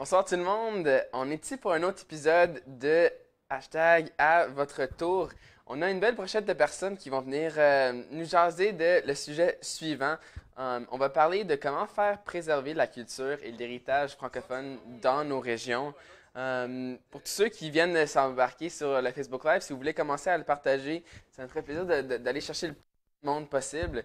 Bonsoir tout le monde, on est ici pour un autre épisode de hashtag à votre tour. On a une belle brochette de personnes qui vont venir nous jaser de le sujet suivant. On va parler de comment faire préserver la culture et l'héritage francophone dans nos régions. Pour tous ceux qui viennent de s'embarquer sur le Facebook Live, si vous voulez commencer à le partager, ça me ferait plaisir d'aller chercher le plus de monde possible.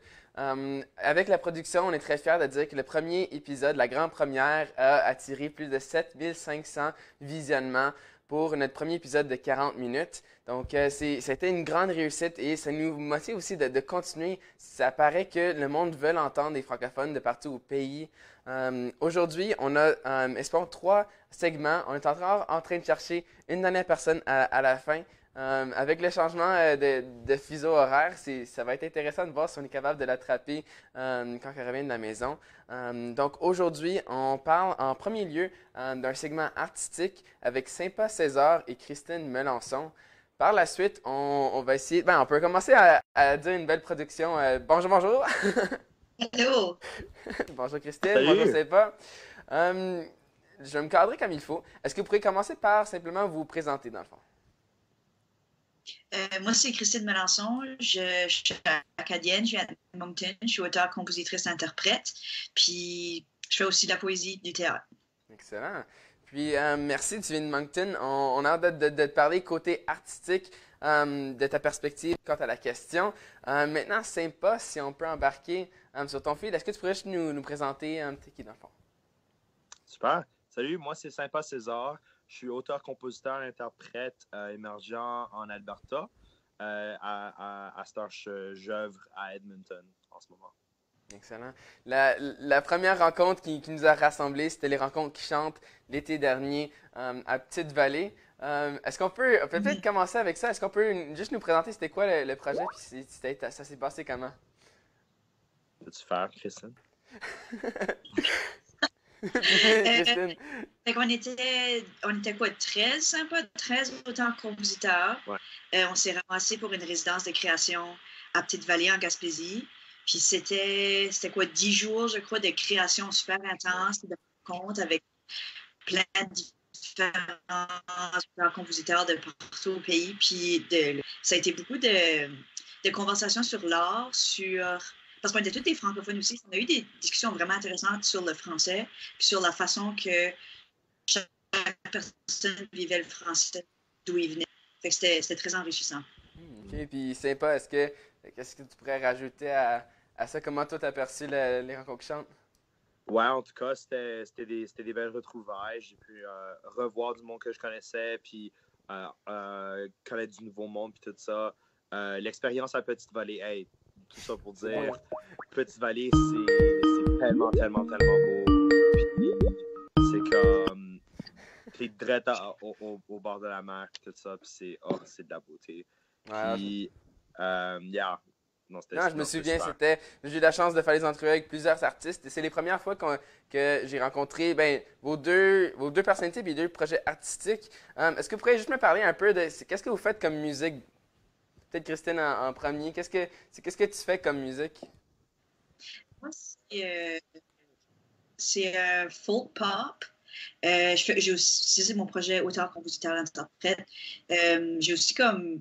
Avec la production, on est très fiers de dire que le premier épisode, la grande première, a attiré plus de 7500 visionnements pour notre premier épisode de 40 minutes. Donc, c'était une grande réussite et ça nous motive aussi de continuer. Ça paraît que le monde veut entendre des francophones de partout au pays. Aujourd'hui, on a, espérons, trois segments. On est encore en train de chercher une dernière personne à la fin. Avec le changement de fuseau horaire, ça va être intéressant de voir si on est capable de l'attraper quand elle revient de la maison. Donc aujourd'hui, on parle en premier lieu d'un segment artistique avec Sympa César et Christine Melançon. Par la suite, on va essayer. Ben, on peut commencer à dire une belle production. Bonjour, bonjour. Hello! Bonjour Christine, bonjour Salut! Sympa. Euh, je vais me cadrer comme il faut. Est-ce que vous pourriez commencer par simplement vous présenter dans le fond? Moi, c'est Christine Melançon. Je suis acadienne, je viens de Moncton. Je suis auteure, compositrice, interprète. Puis, je fais aussi de la poésie, du théâtre. Excellent. Puis, merci, tu viens de Moncton. On a hâte de te parler côté artistique, de ta perspective quant à la question. Maintenant, sympa, si on peut embarquer sur ton fil. Est-ce que tu pourrais juste nous présenter t'es qui dans le fond? Super. Salut, moi c'est Sympa César. Je suis auteur, compositeur, interprète émergent en Alberta. À cette heure, j'œuvre à Edmonton en ce moment. Excellent. La première rencontre qui nous a rassemblés, c'était les rencontres qui chantent l'été dernier à Petite-Vallée. Est-ce qu'on peut peut-être Mhm. commencer avec ça? Est-ce qu'on peut juste nous présenter c'était quoi le projet puis ça s'est passé comment? Peux-tu faire, Christine? Euh, Christine. Fait qu'on était quoi, 13, sympa? 13 auteurs compositeurs. Ouais. On s'est ramassés pour une résidence de création à Petite-Vallée, en Gaspésie. Puis c'était quoi, 10 jours, je crois, de création super intense, de rencontres avec plein de différents compositeurs de partout au pays. Puis ça a été beaucoup de conversations sur l'art, parce qu'on était tous des francophones aussi. On a eu des discussions vraiment intéressantes sur le français, puis sur la façon que chaque personne vivait le français, d'où il venait. Fait que c'était très enrichissant. OK, puis sympa, qu'est-ce que tu pourrais rajouter à ça? Comment toi t'as perçu les rencontres qui chantent? Ouais, en tout cas, c'était des belles retrouvailles. J'ai pu revoir du monde que je connaissais, puis connaître du nouveau monde, puis tout ça. L'expérience à Petite-Vallée, hey, tout ça pour C'est beau, dire, hein? Petite-Vallée, c'est tellement, tellement, tellement beau. Puis c'est comme, t'es direct au bord de la mer, puis tout ça, puis c'est de la beauté. Ouais, Puis, yeah, non, non, je me c'était souviens, super. j'ai eu la chance de faire des entrevues avec plusieurs artistes et c'est les premières fois que j'ai rencontré ben, vos deux personnalités et les deux projets artistiques. Est-ce que vous pourriez juste me parler un peu qu'est-ce que vous faites comme musique? Peut-être Christine en premier. Qu'est-ce que tu fais comme musique? Moi, c'est folk pop. J'ai aussi, c'est mon projet auteur, compositeur, interprète. J'ai aussi comme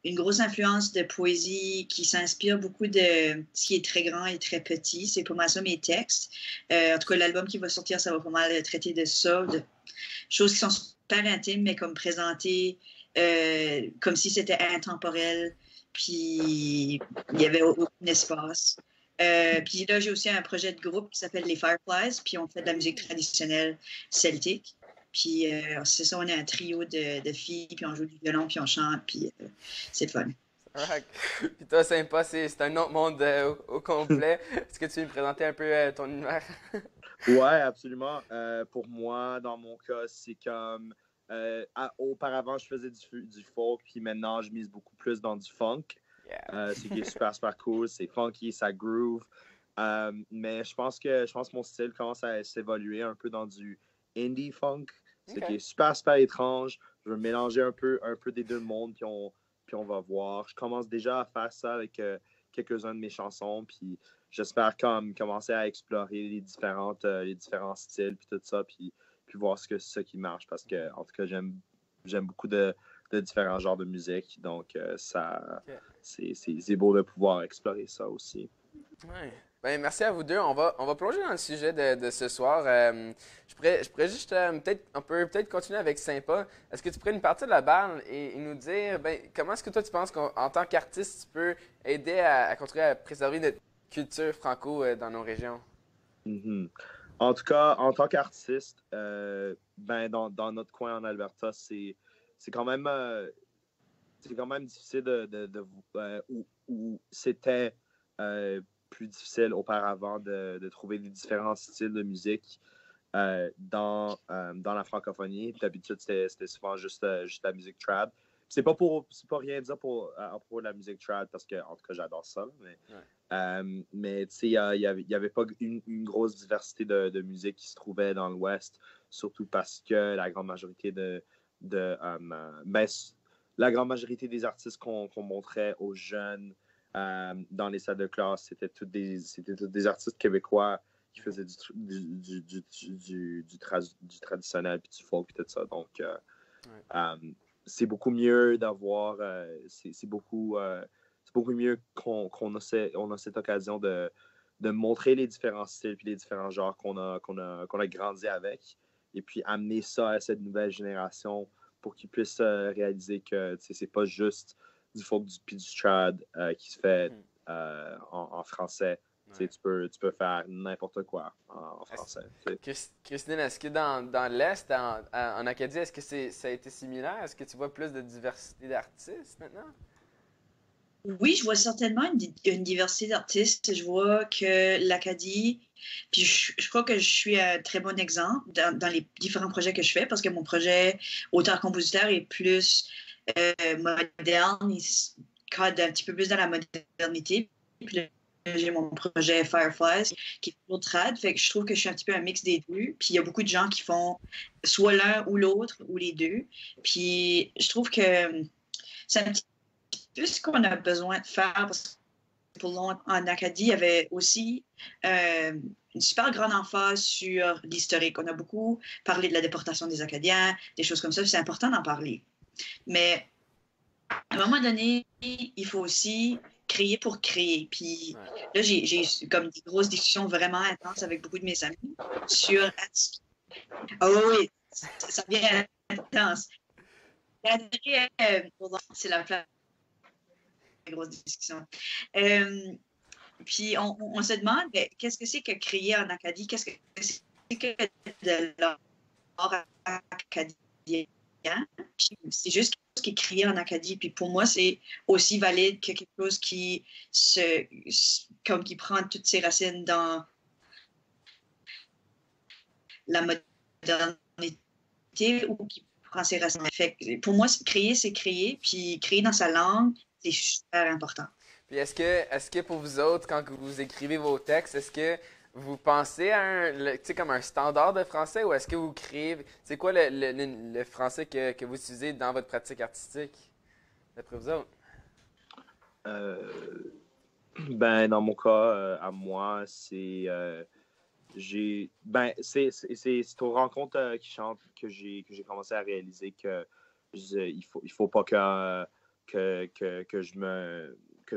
une grosse influence de poésie qui s'inspire beaucoup de ce qui est très grand et très petit. C'est pas mal ça mes textes. En tout cas, l'album qui va sortir, ça va pas mal traiter de ça, de choses qui sont super intimes, mais comme présentées comme si c'était intemporel, puis il y avait aucun espace. Puis là, j'ai aussi un projet de groupe qui s'appelle les Fireflies, puis on fait de la musique traditionnelle celtique. Puis c'est ça, on est un trio de filles, puis on joue du violon, puis on chante, puis c'est le fun. Alright. Puis toi, sympa, c'est un autre monde au complet. Est-ce que tu veux me présenter un peu ton univers? Ouais, absolument. Pour moi, dans mon cas, c'est comme auparavant, je faisais du folk, puis maintenant, je mise beaucoup plus dans du funk. Yeah. Ce qui est super, super cool. C'est funky, ça groove. Mais je pense que mon style commence à s'évoluer un peu dans du indie funk, ce qui OK. est super, super étrange. Je veux mélanger un peu des deux mondes, puis on va voir. Je commence déjà à faire ça avec quelques-uns de mes chansons, puis j'espère comme commencer à explorer les différents styles, puis tout ça, puis puis voir ce qui marche parce que, en tout cas, j'aime beaucoup de différents genres de musique. Donc, Ok. c'est beau de pouvoir explorer ça aussi. Ouais. Ben, merci à vous deux. On va plonger dans le sujet de ce soir. Je pourrais juste on peut peut-être continuer avec Sympa. Est-ce que tu pourrais nous partir de la balle et nous dire ben, comment est-ce que toi tu penses qu'en tant qu'artiste, tu peux aider à continuer à préserver notre culture franco dans nos régions? Mhm. En tout cas, en tant qu'artiste, ben dans notre coin en Alberta, c'est quand même c'est quand même difficile ou c'était euh, plus difficile auparavant de trouver des différents styles de musique dans la francophonie. D'habitude, c'était souvent juste la musique trad. C'est pas rien dire à propos de la musique trad parce que, en tout cas, j'adore ça. Ouais. Mais tu sais, il y avait pas une grosse diversité de musique qui se trouvait dans l'Ouest, surtout parce que la grande majorité ben, la grande majorité des artistes qu'on montrait aux jeunes dans les salles de classe, c'était tous des artistes québécois qui faisaient du traditionnel, puis du folk, puis tout ça. Donc, Ouais. c'est beaucoup mieux d'avoir. C'est beaucoup mieux on a cette occasion de montrer les différents styles puis les différents genres qu'on a grandi avec, et puis amener ça à cette nouvelle génération pour qu'ils puissent réaliser que c'est pas juste du folk puis du trad qui se fait Mhm. en français. Ouais. Tu peux faire n'importe quoi en Est-ce- français. T'sais. Christine, est-ce que dans l'Est, en Acadie, est-ce que ça a été similaire? Est-ce que tu vois plus de diversité d'artistes maintenant? Oui, je vois certainement une diversité d'artistes. Je vois que l'Acadie, puis je crois que je suis un très bon exemple dans les différents projets que je fais parce que mon projet auteur-compositeur est plus moderne, il se cadre un petit peu plus dans la modernité. Puis là, j'ai mon projet Fireflies qui est toujours trad, fait que je trouve que je suis un petit peu un mix des deux. Puis il y a beaucoup de gens qui font soit l'un ou l'autre ou les deux. Puis je trouve que c'est un petit peu ce qu'on a besoin de faire parce que en Acadie, il y avait aussi une super grande emphase sur l'historique. On a beaucoup parlé de la déportation des Acadiens, des choses comme ça, c'est important d'en parler. Mais à un moment donné, il faut aussi créer pour créer. Puis Ouais. là, j'ai comme des grosses discussions vraiment intenses avec beaucoup de mes amis sur... Ah oui, ça devient intense. C'est la place grosse discussion. Puis on se demande, ben, qu'est-ce que c'est que créer en Acadie? Qu'est-ce que c'est que de l'art acadien? Puis c'est juste quelque chose qui est créé en Acadie. Puis pour moi, c'est aussi valide que quelque chose comme qui prend toutes ses racines dans la modernité ou qui prend ses racines. Fait que pour moi, c'est créer, puis créer dans sa langue, c'est super important. Puis est-ce que pour vous autres, quand vous écrivez vos textes, est-ce que vous pensez à tu sais, comme un standard de français ou est-ce que vous créez, c'est quoi le français que vous utilisez dans votre pratique artistique, d'après vous autres? Euh, Ben, dans mon cas, à moi, c'est aux rencontres qui chantent que j'ai commencé à réaliser que il faut pas que je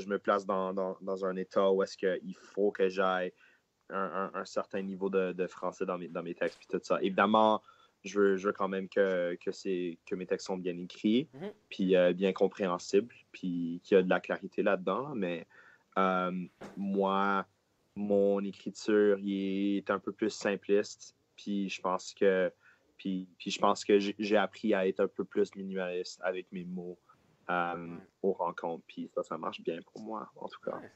me place dans un état où est-ce qu'il faut que j'aille un certain niveau de français dans mes textes puis tout ça. Évidemment, je veux quand même que mes textes sont bien écrits, Mhm. puis bien compréhensibles, puis qu'il y a de la clarité là-dedans, mais euh, moi, mon écriture il est un peu plus simpliste, puis je pense que j'ai appris à être un peu plus minimaliste avec mes mots Ouais. aux rencontres, puis ça marche bien pour moi, en tout cas. Ouais.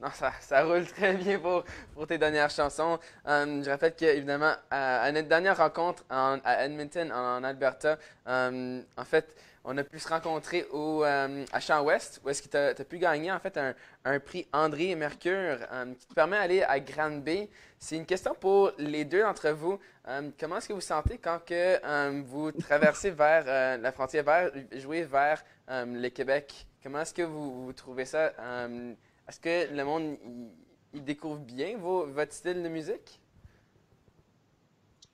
Non, ça roule très bien pour tes dernières chansons. Je rappelle que, évidemment, à notre dernière rencontre à Edmonton, en Alberta, en fait, on a pu se rencontrer à Champ Ouest, où est-ce que tu as pu gagner, en fait, un prix André Mercure qui te permet d'aller à Granby. C'est une question pour les deux d'entre vous. Comment est-ce que vous sentez quand que, vous traversez vers la frontière, jouer vers le Québec? Comment est-ce que vous trouvez ça? Est-ce que le monde il découvre bien votre style de musique?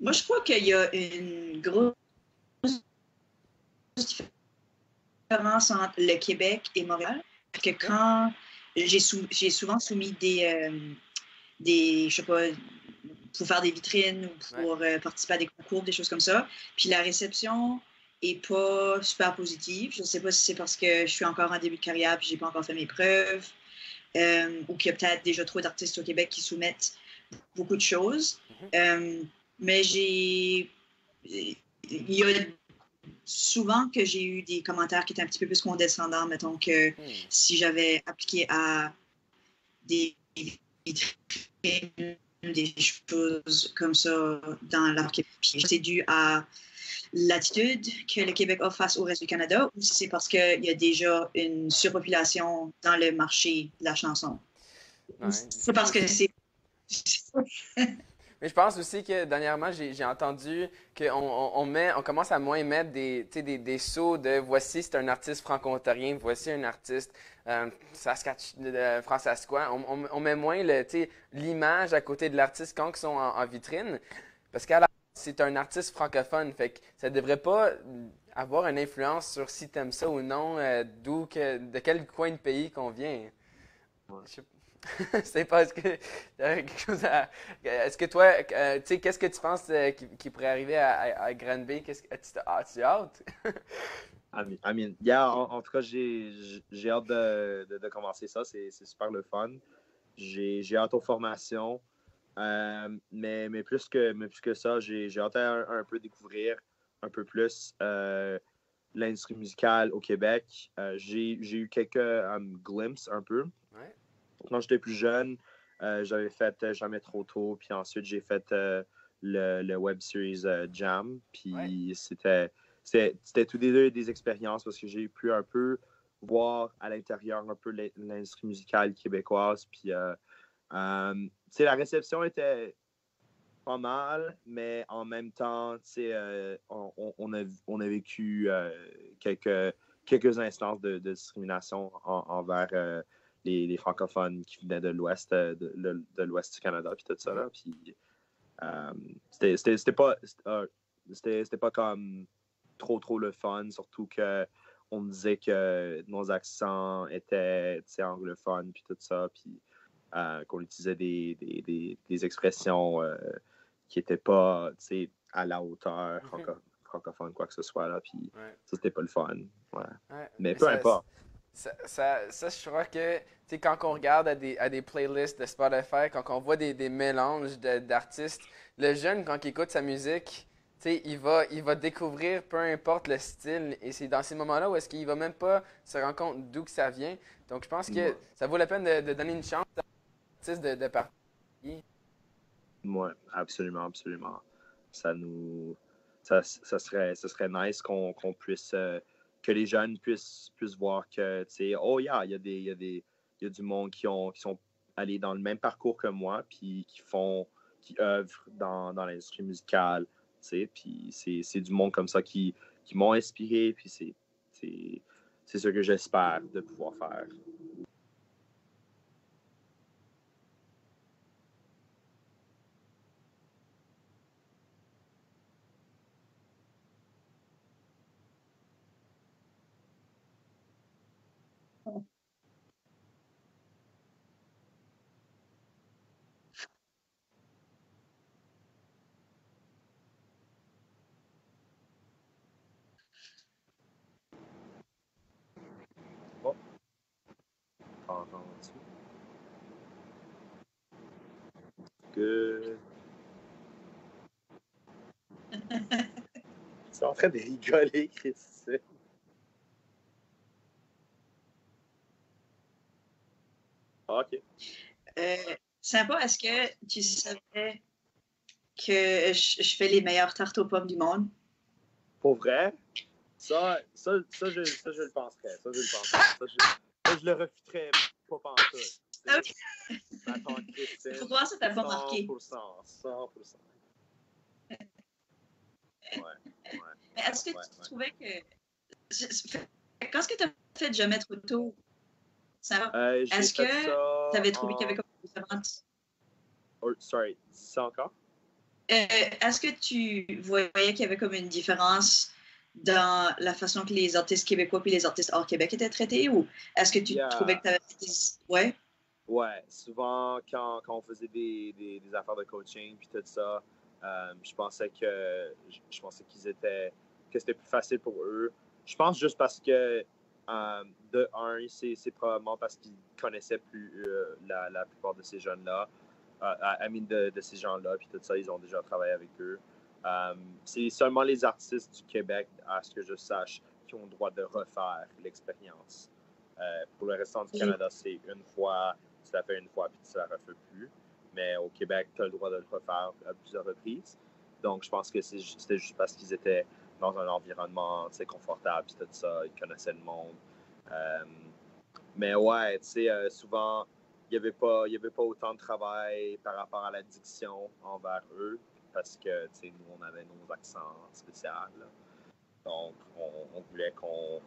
Moi, je crois qu'il y a une grosse différence entre le Québec et Montréal. Que quand j'ai souvent soumis je sais pas, pour faire des vitrines ou pour participer à des concours, des choses comme ça. Puis la réception est pas super positive. Je ne sais pas si c'est parce que je suis encore en début de carrière et je n'ai pas encore fait mes preuves, ou qu'il y a peut-être déjà trop d'artistes au Québec qui soumettent beaucoup de choses. Mais il y a souvent que j'ai eu des commentaires qui étaient un petit peu plus condescendants, mettons que si j'avais appliqué à des vitrines, des choses comme ça dans leur Québec. Puis c'est dû à l'attitude que le Québec a face au reste du Canada ou si c'est parce qu'il y a déjà une surpopulation dans le marché de la chanson. Ouais, c'est parce que c'est... Mais je pense aussi que dernièrement, j'ai entendu qu'on commence à moins mettre des sauts de voici c'est un artiste franco-ontarien, voici un artiste françaiscois. On met moins l'image à côté de l'artiste quand ils sont en vitrine. Parce qu'à la base, c'est un artiste francophone. Fait que ça devrait pas avoir une influence sur si t'aimes ça ou non, de quel coin de pays qu'on vient. Ouais. C'est pas est-ce que quelque chose à. Est-ce que toi, tu sais, qu'est-ce que tu penses qui pourrait arriver à Granby? Tu hâte? I mean, yeah, en tout cas, j'ai hâte de commencer ça. C'est super le fun. J'ai hâte aux formations. Mais plus que ça, j'ai hâte à un peu découvrir un peu plus l'industrie musicale au Québec. J'ai eu quelques glimpses un peu. Ouais. Quand j'étais plus jeune, j'avais fait Jamais trop tôt, puis ensuite j'ai fait le web series Jam, puis c'était tous les deux des expériences parce que j'ai pu un peu voir à l'intérieur un peu l'industrie musicale québécoise, puis la réception était pas mal, mais en même temps, on a vécu quelques instances de discrimination envers les francophones qui venaient de l'ouest de l'ouest du Canada puis tout ça là. Puis c'était pas comme trop le fun, surtout que on disait que nos accents étaient anglophones puis tout ça, puis qu'on utilisait des expressions qui n'étaient pas à la hauteur francophone, quoi que ce soit là, puis ça c'était pas le fun. Ouais. Mais peu importe. Ça, je crois que, tu sais, quand on regarde à des playlists de Spotify, quand on voit des mélanges d'artistes, le jeune, quand il écoute sa musique, tu sais, il va découvrir peu importe le style, et c'est dans ces moments-là où est-ce qu'il va même pas se rendre compte d'où que ça vient. Donc, je pense que ça vaut la peine de donner une chance à l'artiste de partir. Oui, absolument, absolument. Ça serait nice qu'on puisse, que les jeunes puissent voir que, tu sais, oh yeah, il y a du monde qui sont allés dans le même parcours que moi, puis qui œuvrent dans l'industrie musicale, tu sais, puis c'est du monde comme ça qui m'ont inspiré, puis c'est ce que j'espère de pouvoir faire. Oh, t'entends-tu? Good. C'est en train de rigoler, Christine. OK. Sympa, est-ce que tu savais que je fais les meilleures tartes aux pommes du monde? Pour vrai? Ça, je le penserais. Ça, je le penserais. Ça, je le refuterais pas pantoute. Ok. Attends, Christine. Pourquoi ça t'a pas marqué? 100%. Ouais. Mais est-ce que tu trouvais que... Quand est-ce que tu as fait Jamais trop tôt? Est-ce que tu avais trouvé qu'il y avait comme différentes... Oh, sorry, c'est encore? Est-ce que tu voyais qu'il y avait comme une différence dans la façon que les artistes québécois et les artistes hors Québec étaient traités, ou est-ce que tu trouvais que tu avais des... Ouais? Ouais, souvent quand on faisait des affaires de coaching puis tout ça, je pensais que c'était plus facile pour eux. Je pense juste parce que de un, c'est probablement parce qu'ils connaissaient plus la plupart de ces jeunes-là, de ces gens-là, puis tout ça, ils ont déjà travaillé avec eux. C'est seulement les artistes du Québec, à ce que je sache, qui ont le droit de refaire l'expérience. Pour le restant du Canada, c'est une fois, tu l'as fait une fois, puis tu ne la refais plus. Mais au Québec, tu as le droit de le refaire à plusieurs reprises. Donc, je pense que c'était juste parce qu'ils étaient dans un environnement confortable, puis tout ça, ils connaissaient le monde. Mais ouais, tu sais, souvent, il n'y avait pas autant de travail par rapport à l'addiction envers eux, parce que, tu sais, nous, on avait nos accents spéciaux. Là. Donc, on voulait qu'on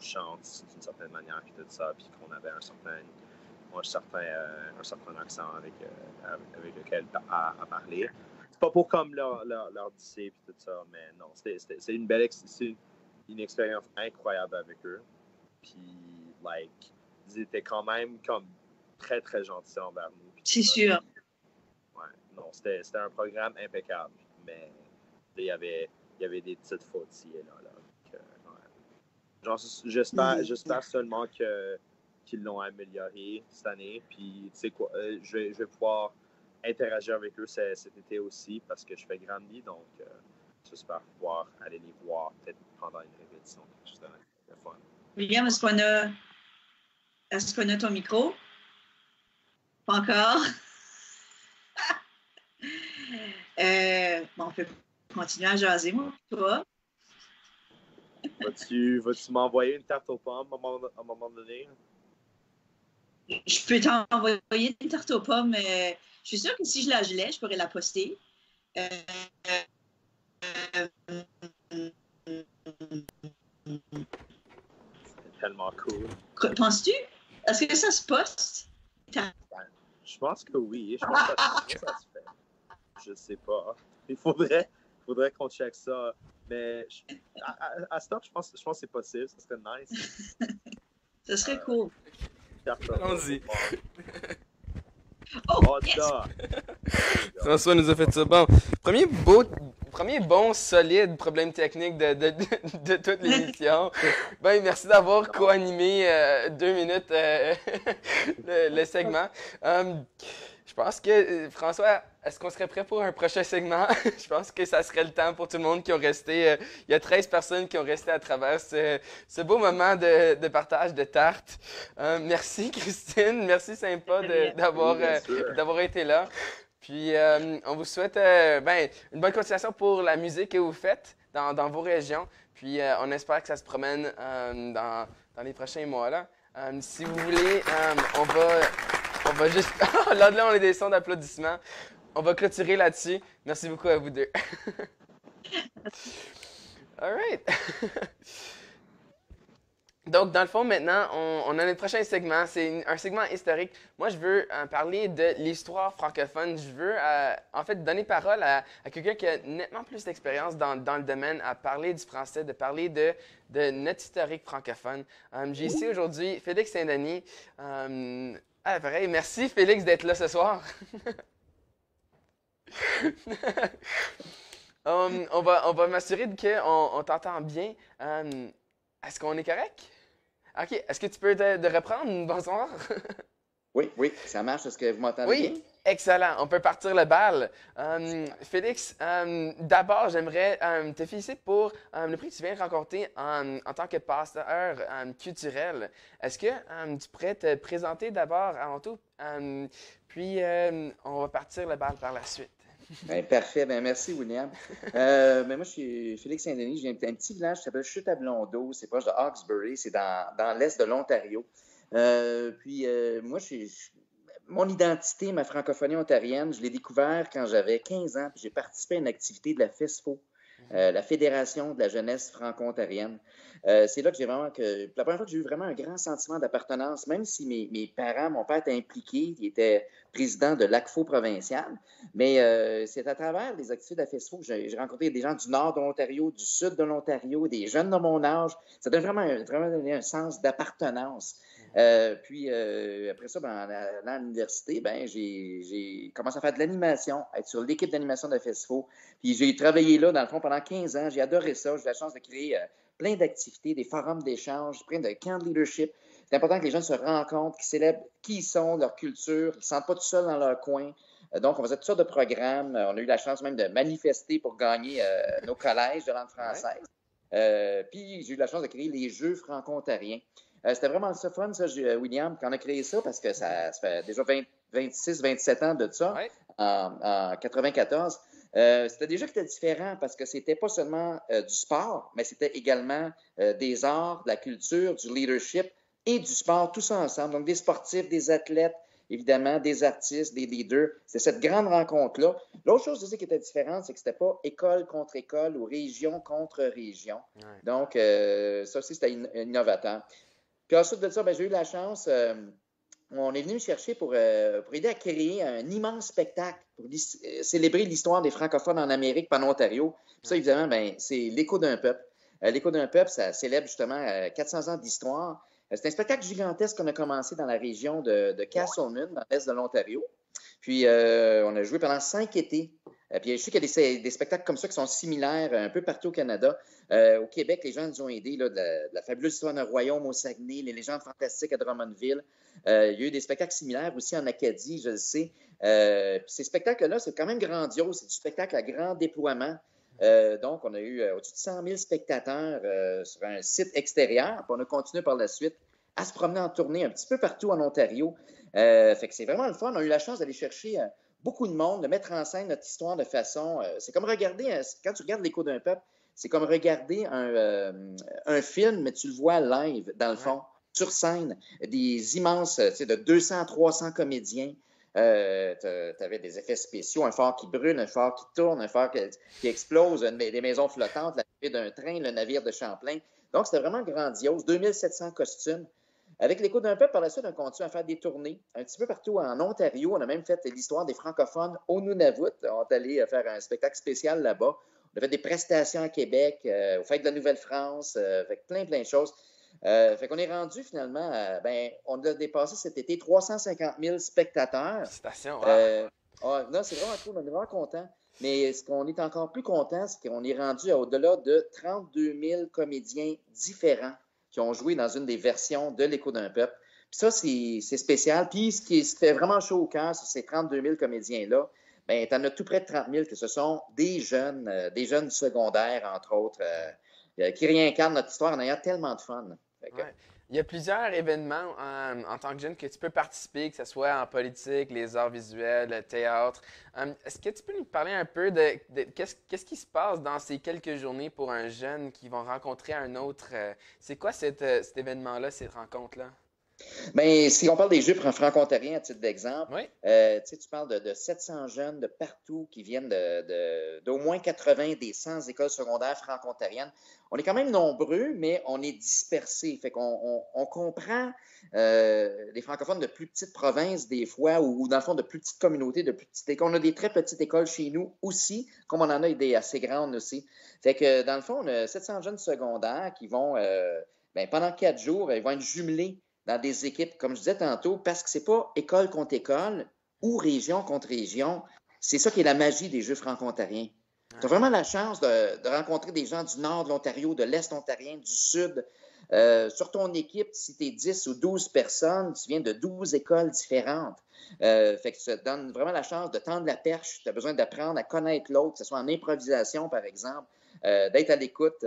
chante d'une certaine manière, puis tout ça, puis qu'on avait un certain accent avec lequel à parler. C'est pas pour comme leur disser, puis tout ça, mais non, c'est une expérience incroyable avec eux. Puis, like, ils étaient quand même comme très, très gentils envers nous. C'est sûr. Ouais, non, c'était un programme impeccable, mais il y avait des petites fautes ici et là. Donc, ouais. Genre, j'espère seulement qu'ils l'ont amélioré cette année. Puis, tu sais quoi, je vais pouvoir interagir avec eux cet été aussi parce que je fais Granby, donc j'espère pouvoir aller les voir peut-être pendant une répétition, quelque chose de fun. William, est-ce qu'on a ton micro? Pas encore? On peut continuer à jaser, moi, toi. Vas-tu m'envoyer une tarte aux pommes à un moment donné? Je peux t'envoyer une tarte aux pommes, mais je suis sûre que si je la gelais, je pourrais la poster. C'est tellement cool. Penses-tu? Est-ce que ça se poste? Je pense que oui. Je pense que ça se fait. Je sais pas. Il faudrait qu'on check ça. Mais à ce temps, je pense que c'est possible. Ça serait nice. Ça serait cool. Allons-y. Oh, yes! François nous a fait ça. Bon, premier bon, solide problème technique de toute l'émission. Ben, merci d'avoir co-animé 2 minutes le segment. Je pense que, François, est-ce qu'on serait prêt pour un prochain segment? Je pense que ça serait le temps pour tout le monde qui ont resté. Il y a 13 personnes qui ont resté à travers ce beau moment de partage de tartes. Merci, Christine. Merci, sympa d'avoir été là. Puis, on vous souhaite une bonne continuation pour la musique que vous faites dans vos régions. Puis, on espère que ça se promène dans les prochains mois. Là. Si vous voulez, on va juste... là, on a des sons d'applaudissements. On va clôturer là-dessus. Merci beaucoup à vous deux. All right. Donc, dans le fond, maintenant, on a notre prochain segment. C'est un segment historique. Moi, je veux parler de l'histoire francophone. Je veux, en fait, donner parole à quelqu'un qui a nettement plus d'expérience dans le domaine, à parler du français, de parler de notre historique francophone. J'ai ici aujourd'hui Félix Saint-Denis. Pareil. Merci, Félix, d'être là ce soir. On va m'assurer qu'on t'entend bien. Est-ce qu'on est correct? OK. Est-ce que tu peux te reprendre? Bonsoir. Oui, ça marche. Est-ce que vous m'entendez bien? Oui, excellent. On peut partir le bal. Félix, d'abord, j'aimerais te féliciter pour le prix que tu viens de remporter en tant que pasteur culturel. Est-ce que tu pourrais te présenter d'abord avant tout, puis on va partir le bal par la suite. Bien, parfait. Bien, merci, William. Moi, je suis Félix Saint-Denis. Je viens d'un petit village qui s'appelle Chute-à-Blondeau. C'est proche de Hawkesbury. C'est dans l'est de l'Ontario. Moi, mon identité, ma francophonie ontarienne, je l'ai découvert quand j'avais 15 ans. Puis j'ai participé à une activité de la FESFO la Fédération de la jeunesse franco-ontarienne. C'est là que j'ai vraiment, la première fois que j'ai eu vraiment un grand sentiment d'appartenance, même si mes parents, mon père était impliqué, il était président de l'ACFO provincial, mais c'est à travers les activités de la FESFO que j'ai rencontré des gens du nord de l'Ontario, du sud de l'Ontario, des jeunes de mon âge. Ça donne vraiment donné un sens d'appartenance. Puis après ça, en allant à l'université, j'ai commencé à faire de l'animation, à être sur l'équipe d'animation de la FESFO. Puis j'ai travaillé là, dans le fond, pendant 15 ans. J'ai adoré ça. J'ai eu la chance de créer plein d'activités, des forums d'échange, plein de camps de leadership. C'est important que les jeunes se rencontrent, qu'ils célèbrent qui ils sont, leur culture, qu'ils ne se sentent pas tout seuls dans leur coin. Donc, on faisait toutes sortes de programmes. On a eu la chance même de manifester pour gagner nos collèges de langue française. Puis j'ai eu la chance de créer les Jeux franco-ontariens. C'était vraiment ça fun, ça, William, quand on a créé ça, parce que ça fait déjà 26, 27 ans de ça, en 94. C'était déjà que c'était différent parce que c'était pas seulement du sport, mais c'était également des arts, de la culture, du leadership et du sport, tout ça ensemble. Donc, des sportifs, des athlètes, évidemment, des artistes, des leaders. C'était cette grande rencontre-là. L'autre chose aussi qui était différente, c'est que c'était pas école contre école ou région contre région. Ouais. Donc, ça aussi, c'était innovateur. Puis ensuite de ça, j'ai eu la chance, on est venu me chercher pour aider à créer un immense spectacle pour célébrer l'histoire des francophones en Amérique par l'Ontario. Puis ça, évidemment, c'est l'Écho d'un peuple. L'Écho d'un peuple, ça célèbre justement 400 ans d'histoire. C'est un spectacle gigantesque qu'on a commencé dans la région de Castlemaine, dans l'est de l'Ontario. Puis on a joué pendant 5 étés. Puis je sais qu'il y a des spectacles comme ça qui sont similaires un peu partout au Canada. Au Québec, les gens nous ont aidés là, de la fabuleuse histoire d'un royaume au Saguenay, les légendes fantastiques à Drummondville. Il y a eu des spectacles similaires aussi en Acadie, je le sais. Puis ces spectacles-là, c'est quand même grandiose. C'est du spectacle à grand déploiement. Donc, on a eu au-dessus de 100 000 spectateurs sur un site extérieur. Puis on a continué par la suite à se promener en tournée un petit peu partout en Ontario. Fait que c'est vraiment le fun. On a eu la chance d'aller chercher beaucoup de monde, de mettre en scène notre histoire de façon... c'est comme regarder... quand tu regardes l'Écho d'un peuple, c'est comme regarder un film, mais tu le vois live, dans le fond, sur scène. Des immenses, de 200 à 300 comédiens. Tu avais des effets spéciaux, un phare qui brûle, un phare qui tourne, un phare qui explose, des maisons flottantes, l'arrivée d'un train, le navire de Champlain. Donc, c'était vraiment grandiose. 2700 costumes. Avec l'Écho d'un peuple, par la suite, on continue à faire des tournées un petit peu partout en Ontario. On a même fait l'histoire des francophones au Nunavut. On est allé faire un spectacle spécial là-bas. On a fait des prestations à Québec, au Fête de la Nouvelle-France, fait plein de choses. Fait qu'on est rendu finalement, on a dépassé cet été 350 000 spectateurs. Félicitations. Non, c'est vraiment cool, on est vraiment contents. Mais ce qu'on est encore plus content, c'est qu'on est rendu au-delà de 32 000 comédiens différents qui ont joué dans une des versions de l'Écho d'un peuple. Puis ça, c'est spécial. Puis ce qui fait vraiment chaud au cœur sur ces 32 000 comédiens-là, t'en as tout près de 30 000 que ce sont des jeunes secondaires, entre autres, qui réincarnent notre histoire en ayant tellement de fun. Il y a plusieurs événements en tant que jeune que tu peux participer, que ce soit en politique, les arts visuels, le théâtre. Est-ce que tu peux nous parler un peu de qu'est-ce qui se passe dans ces quelques journées pour un jeune qui va rencontrer un autre? C'est quoi cet événement-là, cette rencontre-là? Bien, si on parle des Jeux franco-ontariens, à titre d'exemple, tu parles de 700 jeunes de partout qui viennent d'au moins 80 des 100 écoles secondaires franco-ontariennes. On est quand même nombreux, mais on est dispersés. Fait qu'on comprend les francophones de plus petites provinces des fois, ou dans le fond de plus petites communautés, de plus petites écoles. On a des très petites écoles chez nous aussi, comme on en a des assez grandes aussi. Fait que dans le fond, on a 700 jeunes secondaires qui vont, pendant 4 jours, ils vont être jumelés dans des équipes, comme je disais tantôt, parce que c'est pas école contre école ou région contre région. C'est ça qui est la magie des Jeux franco-ontariens. Tu as vraiment la chance de rencontrer des gens du nord de l'Ontario, de l'est ontarien, du sud. Sur ton équipe, si tu es 10 ou 12 personnes, tu viens de 12 écoles différentes. Fait que ça te donne vraiment la chance de tendre la perche. Tu as besoin d'apprendre à connaître l'autre, que ce soit en improvisation, par exemple, d'être à l'écoute.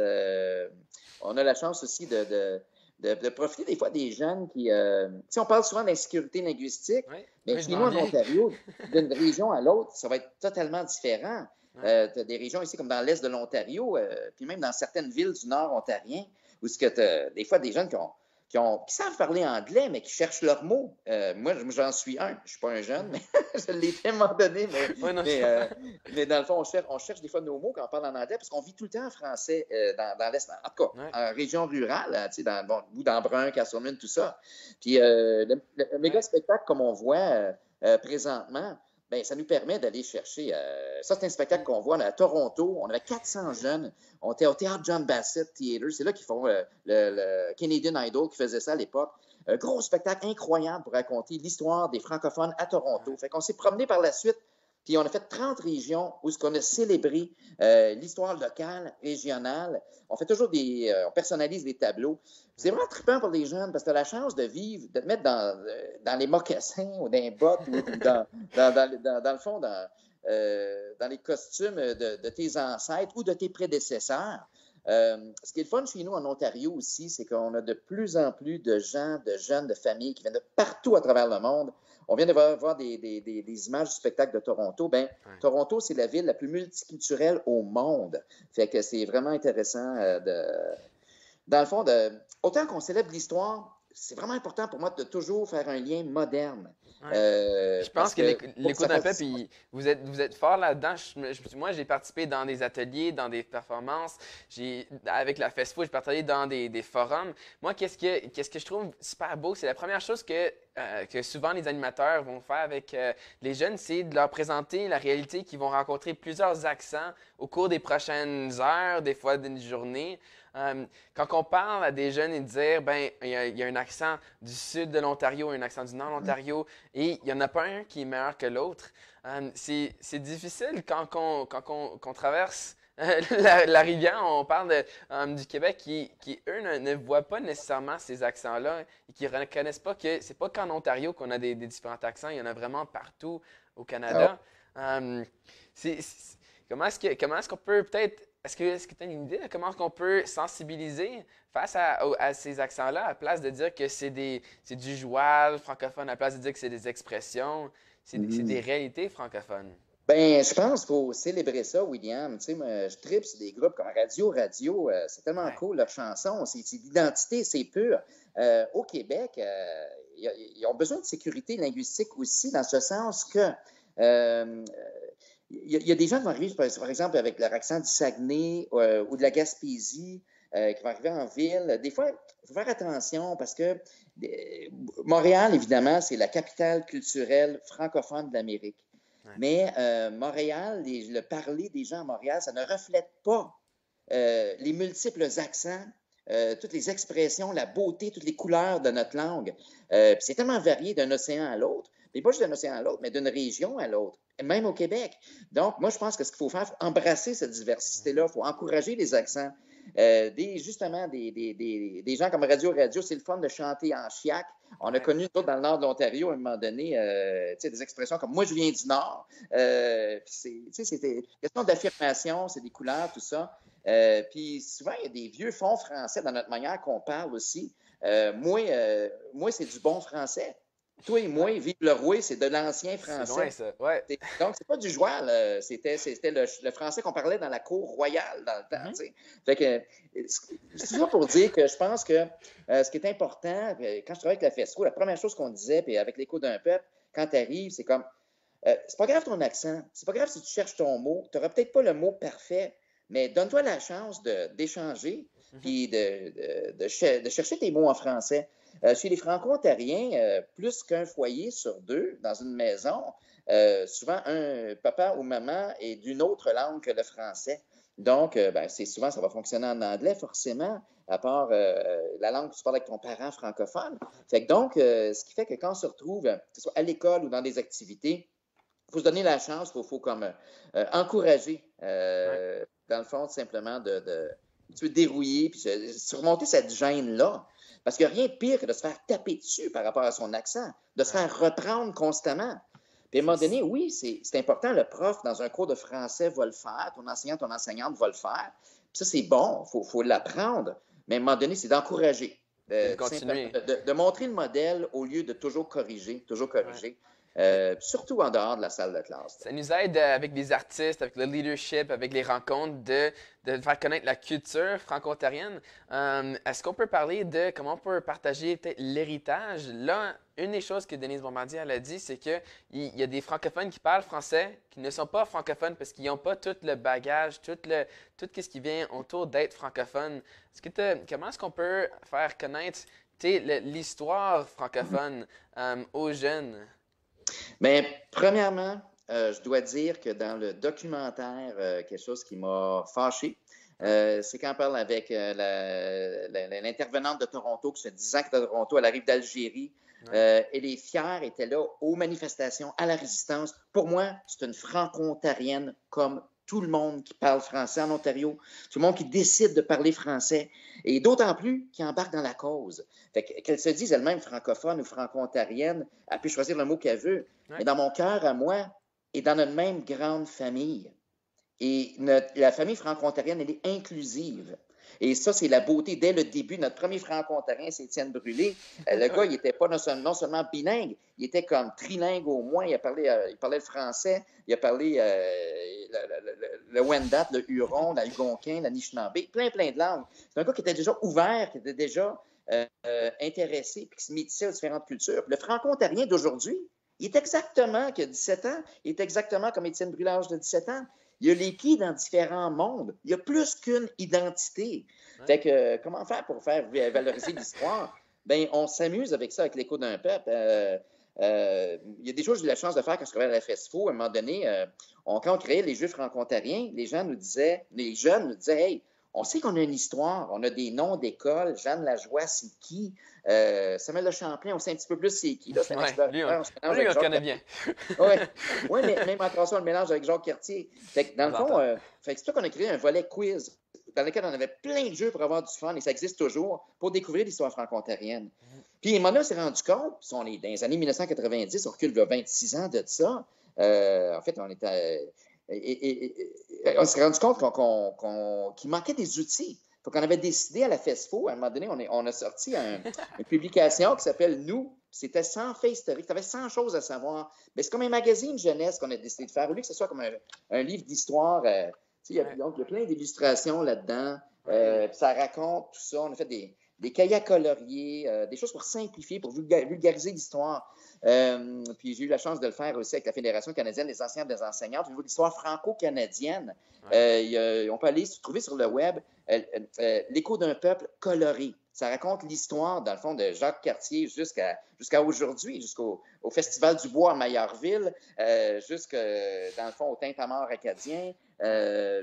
On a la chance aussi de profiter des fois des jeunes qui... on parle souvent d'insécurité linguistique, mais chez nous, en Ontario, d'une région à l'autre, ça va être totalement différent. Tu as des régions ici, comme dans l'est de l'Ontario, puis même dans certaines villes du nord ontarien, où tu as des fois des jeunes qui ont qui savent parler anglais, mais qui cherchent leurs mots. Moi, j'en suis un. Je ne suis pas un jeune, mais je l'ai fait à un moment donné. Mais dans le fond, on cherche des fois nos mots quand on parle en anglais parce qu'on vit tout le temps en français dans l'Est. En tout cas, en région rurale, dans Brun, Castleman, tout ça. Puis le méga spectacle, comme on voit présentement, ben, ça nous permet d'aller chercher. Ça, c'est un spectacle qu'on voit à Toronto. On avait 400 jeunes. On était au théâtre John Bassett Theatre. C'est là qu'ils font le Canadian Idol qui faisait ça à l'époque. Un gros spectacle incroyable pour raconter l'histoire des francophones à Toronto. Fait qu'on s'est promené par la suite. Puis on a fait 30 régions où on a célébré l'histoire locale, régionale. On fait toujours on personnalise des tableaux. C'est vraiment trippant pour les jeunes parce que tu as la chance de vivre, de te mettre dans les mocassins ou dans les bottes ou dans le fond, dans les costumes de tes ancêtres ou de tes prédécesseurs. Ce qui est le fun chez nous en Ontario aussi, c'est qu'on a de plus en plus de gens, de jeunes, de familles qui viennent de partout à travers le monde. On vient de voir des images du spectacle de Toronto. Ben, Toronto, c'est la ville la plus multiculturelle au monde. Fait que c'est vraiment intéressant dans le fond, autant qu'on célèbre l'histoire, c'est vraiment important pour moi de toujours faire un lien moderne. Je pense que l'écoute d'un peuple, vous êtes fort là-dedans. Moi, j'ai participé dans des ateliers, dans des performances. Avec la Festival, j'ai participé dans des forums. Moi, qu'est-ce que je trouve super beau, c'est la première chose que souvent les animateurs vont faire avec les jeunes, c'est de leur présenter la réalité qu'ils vont rencontrer plusieurs accents au cours des prochaines heures, des fois d'une journée. Quand on parle à des jeunes et dire, ben, il y a un accent du sud de l'Ontario, un accent du nord de l'Ontario, et il n'y en a pas un qui est meilleur que l'autre. C'est difficile quand on traverse la rivière, on parle du Québec qui eux, ne voient pas nécessairement ces accents-là et qui ne reconnaissent pas que c'est pas qu'en Ontario qu'on a des différents accents, il y en a vraiment partout au Canada. Comment est-ce qu'on peut peut-être est-ce que tu as une idée de comment est-ce qu'on peut sensibiliser face à ces accents-là, à la place de dire que c'est du joual francophone, à la place de dire que c'est des expressions, c'est des réalités francophones? Ben, je pense qu'il faut célébrer ça, William. Tu sais, moi, je tripe sur des groupes comme Radio. C'est tellement cool, leurs chansons. C'est l'identité, c'est pur. Au Québec, ils ont besoin de sécurité linguistique aussi, dans ce sens que il y a des gens qui vont arriver, par exemple, avec leur accent du Saguenay ou de la Gaspésie, qui vont arriver en ville. Des fois, il faut faire attention parce que Montréal, évidemment, c'est la capitale culturelle francophone de l'Amérique. Ouais. Mais Montréal, le parler des gens à Montréal, ça ne reflète pas les multiples accents, toutes les expressions, la beauté, toutes les couleurs de notre langue. C'est tellement varié d'un océan à l'autre. Mais pas juste d'un océan à l'autre, mais d'une région à l'autre, même au Québec. Donc, moi, je pense que ce qu'il faut faire, il faut embrasser cette diversité-là, il faut encourager les accents. Justement, des gens comme Radio, c'est le fun de chanter en chiac. On a connu, nous autres, dans le nord de l'Ontario, à un moment donné, des expressions comme « moi, je viens du nord ». C'était question d'affirmation, c'est des couleurs, tout ça. Puis souvent, il y a des vieux fonds français dans notre manière qu'on parle aussi. Moi, c'est du bon français. Toi et moi, Vive le Roué, c'est de l'ancien français. C'est loin, ça. Ouais. Donc, c'est pas du joual. C'était le français qu'on parlait dans la cour royale dans le temps. Fait que, c'est ça pour dire que je pense que ce qui est important, quand je travaille avec la FESCO, la première chose qu'on disait, puis avec l'écho d'un peuple, quand tu arrives, c'est comme, c'est pas grave ton accent, c'est pas grave si tu cherches ton mot, tu n'auras peut-être pas le mot parfait, mais donne-toi la chance d'échanger, puis de chercher tes mots en français. Chez les Franco-Ontariens, plus qu'un foyer sur deux dans une maison, souvent un papa ou maman est d'une autre langue que le français. Donc, c'est souvent, ça va fonctionner en anglais, forcément, à part la langue que tu parles avec ton parent francophone. Fait que donc, ce qui fait que quand on se retrouve, que ce soit à l'école ou dans des activités, il faut se donner la chance, il faut comme encourager, dans le fond, simplement de dérouiller puis surmonter cette gêne-là. Parce qu'il n'y a rien de pire que de se faire taper dessus par rapport à son accent, de se faire reprendre constamment. Puis à un moment donné, oui, c'est important, le prof, dans un cours de français, va le faire, ton enseignant, ton enseignante va le faire. Puis ça, c'est bon, il faut l'apprendre. Mais à un moment donné, c'est d'encourager, de montrer le modèle au lieu de toujours corriger. surtout en dehors de la salle de classe. Ça nous aide avec les artistes, avec le leadership, avec les rencontres, de faire connaître la culture franco-ontarienne. Est-ce qu'on peut parler de comment on peut partager peut-être l'héritage? Là, une des choses que Denise Bombardier elle a dit, c'est qu'il y a des francophones qui parlent français, qui ne sont pas francophones parce qu'ils n'ont pas tout le bagage, tout ce qui vient autour d'être francophone. Comment est-ce qu'on peut faire connaître l'histoire francophone aux jeunes? Bien, premièrement, je dois dire que dans le documentaire, quelque chose qui m'a fâché, c'est quand on parle avec l'intervenante de Toronto, qui fait 10 ans que Toronto, elle arrive d'Algérie, et les fiers étaient là aux manifestations, à la résistance. Pour moi, c'est une franco-ontarienne comme tout le monde qui parle français en Ontario, tout le monde qui décide de parler français, et d'autant plus qui embarque dans la cause. Qu'elle se dise elle-même francophone ou franco-ontarienne, elle peut choisir le mot qu'elle veut, mais dans mon cœur, à moi, et dans notre même grande famille. Et la famille franco-ontarienne, elle est inclusive. Et ça, c'est la beauté. Dès le début, notre premier franco-ontarien, c'est Étienne Brûlé. Le gars, il n'était pas non seulement bilingue, il était comme trilingue au moins. Il parlait le français, il a parlé le Wendat, le Huron, l'Algonquin, l'Anishinaabe, plein de langues. C'est un gars qui était déjà ouvert, qui était déjà intéressé, puis qui se métissait aux différentes cultures. Le franco-ontarien d'aujourd'hui, il est exactement, qui a 17 ans, il est exactement comme Étienne Brûlé à l'âge de 17 ans. Il y a les pieds dans différents mondes. Il y a plus qu'une identité. Fait que, comment faire pour faire valoriser l'histoire? Bien, on s'amuse avec ça, avec l'écho d'un peuple. Il y a des choses que j'ai eu la chance de faire quand je travaillais à la FESFO. À un moment donné, quand on créait les Jeux franco-ontariens, les jeunes nous disaient, hey, on sait qu'on a une histoire, on a des noms d'écoles. Jeanne Lajoie, c'est qui? Samuel Le Champlain, on sait un petit peu plus c'est qui. Là, c'est un explorateur. On le connaît bien. Oui, mais même en on le mélange avec Jacques Cartier. Fait que, dans le fond, c'est ça qu'on a créé un volet quiz dans lequel on avait plein de jeux pour avoir du fun, et ça existe toujours, pour découvrir l'histoire franco-ontarienne. Puis, Mona s'est rendu compte, puis on est dans les années 1990, on recule vers 26 ans de ça. En fait, on s'est rendu compte qu'il manquait des outils. Donc, on avait décidé à la FESFO, à un moment donné, on a sorti une publication qui s'appelle Nous. C'était 100 faits historiques. Tu avais 100 choses à savoir. Mais c'est comme un magazine jeunesse qu'on a décidé de faire. Au lieu que ce soit comme un livre d'histoire, il y a plein d'illustrations là-dedans. Ça raconte tout ça. On a fait des cahiers à colorier, des choses pour simplifier, pour vulgariser l'histoire. Puis j'ai eu la chance de le faire aussi avec la Fédération canadienne des enseignants et des enseignantes au niveau de l'histoire franco-canadienne. On peut aller se trouver sur le web l'écho d'un peuple coloré. Ça raconte l'histoire, dans le fond, de Jacques Cartier jusqu'à aujourd'hui, jusqu'au Festival du Bois à Maillardville, dans le fond, au Tintamarre acadien,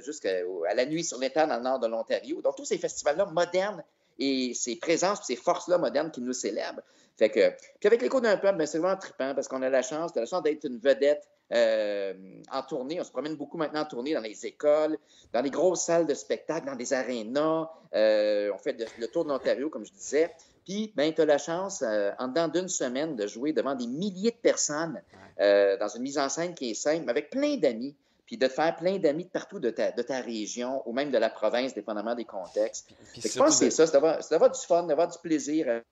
jusqu'à la Nuit sur l'Étang dans le nord de l'Ontario. Donc, tous ces festivals-là modernes et ces présences, ces forces-là modernes qui nous célèbrent. Fait que, puis avec l'écho d'un peuple, c'est vraiment trippant parce qu'on a la chance d'être une vedette en tournée. On se promène beaucoup maintenant en tournée dans les écoles, dans les grosses salles de spectacle, dans des arénas. On fait le tour de l'Ontario, comme je disais. Puis, ben, tu as la chance, en dedans d'une semaine, de jouer devant des milliers de personnes dans une mise en scène qui est simple, avec plein d'amis. Puis de te faire plein d'amis de partout de ta région ou même de la province, dépendamment des contextes. Je pense que c'est ça, c'est d'avoir du fun, d'avoir du plaisir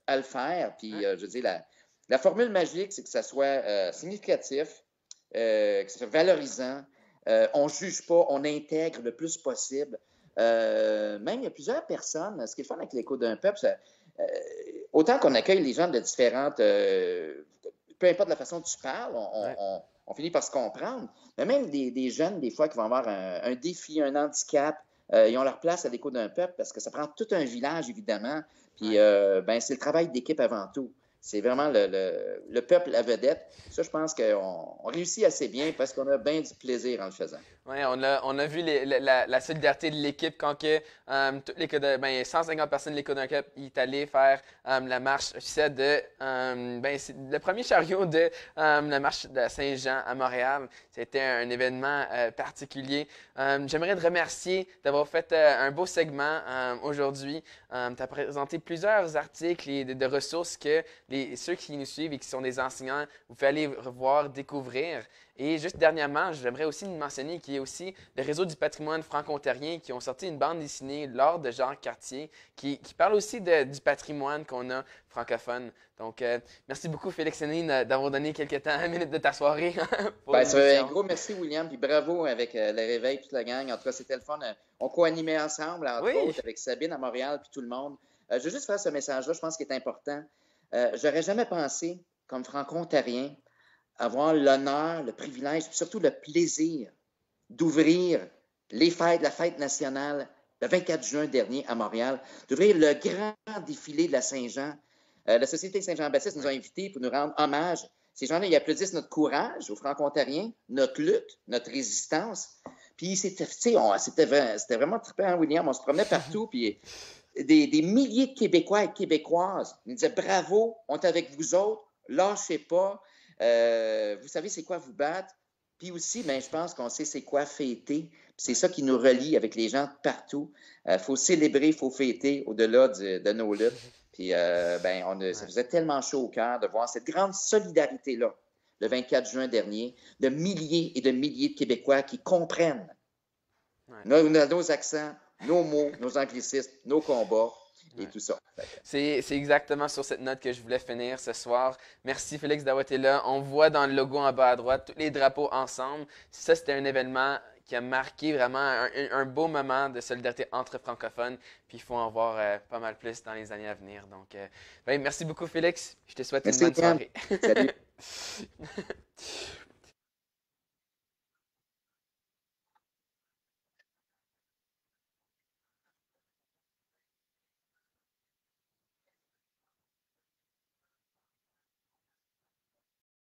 à le faire. Puis, je veux dire, la formule magique, c'est que ça soit significatif, que ça soit valorisant. On ne juge pas, on intègre le plus possible. Même, il y a plusieurs personnes. Ce qui est fun avec l'écho d'un peuple, autant qu'on accueille les gens de différentes... peu importe la façon dont tu parles, on finit par se comprendre. Mais même des jeunes, des fois, qui vont avoir un défi, un handicap, ils ont leur place à l'écho d'un peuple parce que ça prend tout un village, évidemment. Puis, c'est le travail d'équipe avant tout. C'est vraiment le peuple, la vedette. Ça, je pense qu'on réussit assez bien parce qu'on a bien du plaisir en le faisant. Oui, on a vu la solidarité de l'équipe quand que, 150 personnes de l'école d'un club est allé faire la marche officielle c'est le premier chariot de la marche de Saint-Jean à Montréal. C'était un événement particulier. J'aimerais te remercier d'avoir fait un beau segment aujourd'hui. Tu as présenté plusieurs articles et de ressources que ceux qui nous suivent et qui sont des enseignants, vous pouvez aller revoir, découvrir. Et juste dernièrement, j'aimerais aussi mentionner qu'il y a aussi le Réseau du patrimoine franco-ontarien qui ont sorti une bande dessinée, L'Or de Jacques Cartier, qui parle aussi du patrimoine qu'on a francophone. Donc, merci beaucoup, Félix Séné, d'avoir donné quelques temps, une minute de ta soirée. Ben, un gros merci, William, puis bravo avec le réveil, toute la gang. En tout cas, c'était le fun. On co-animait ensemble, entre autres, avec Sabine à Montréal, puis tout le monde. Je veux juste faire ce message-là, je pense qu'il est important. J'aurais jamais pensé, comme franco-ontarien, avoir l'honneur, le privilège, puis surtout le plaisir d'ouvrir la fête nationale le 24 juin dernier à Montréal, d'ouvrir le grand défilé de la Saint-Jean. La Société Saint-Jean-Baptiste nous a invités pour nous rendre hommage. Ces gens-là, ils applaudissent notre courage aux Franco-Ontariens, notre lutte, notre résistance. Puis c'était vraiment trippant, William. On se promenait partout, puis des milliers de Québécois et Québécoises nous disaient « Bravo, on est avec vous autres, lâchez pas, vous savez c'est quoi vous battre. » Puis aussi, ben, je pense qu'on sait c'est quoi fêter. C'est ça qui nous relie avec les gens de partout. Il faut célébrer, il faut fêter au-delà de nos luttes. Puis ça faisait tellement chaud au cœur de voir cette grande solidarité-là, le 24 juin dernier, de milliers et de milliers de Québécois qui comprennent nos accents, nos mots, nos anglicismes, nos combats et tout ça. C'est exactement sur cette note que je voulais finir ce soir. Merci Félix d'avoir été là. On voit dans le logo en bas à droite tous les drapeaux ensemble. Ça, c'était un événement qui a marqué vraiment un beau moment de solidarité entre francophones. Puis il faut en voir pas mal plus dans les années à venir. Donc, merci beaucoup Félix. Je te souhaite une bonne soirée. Salut.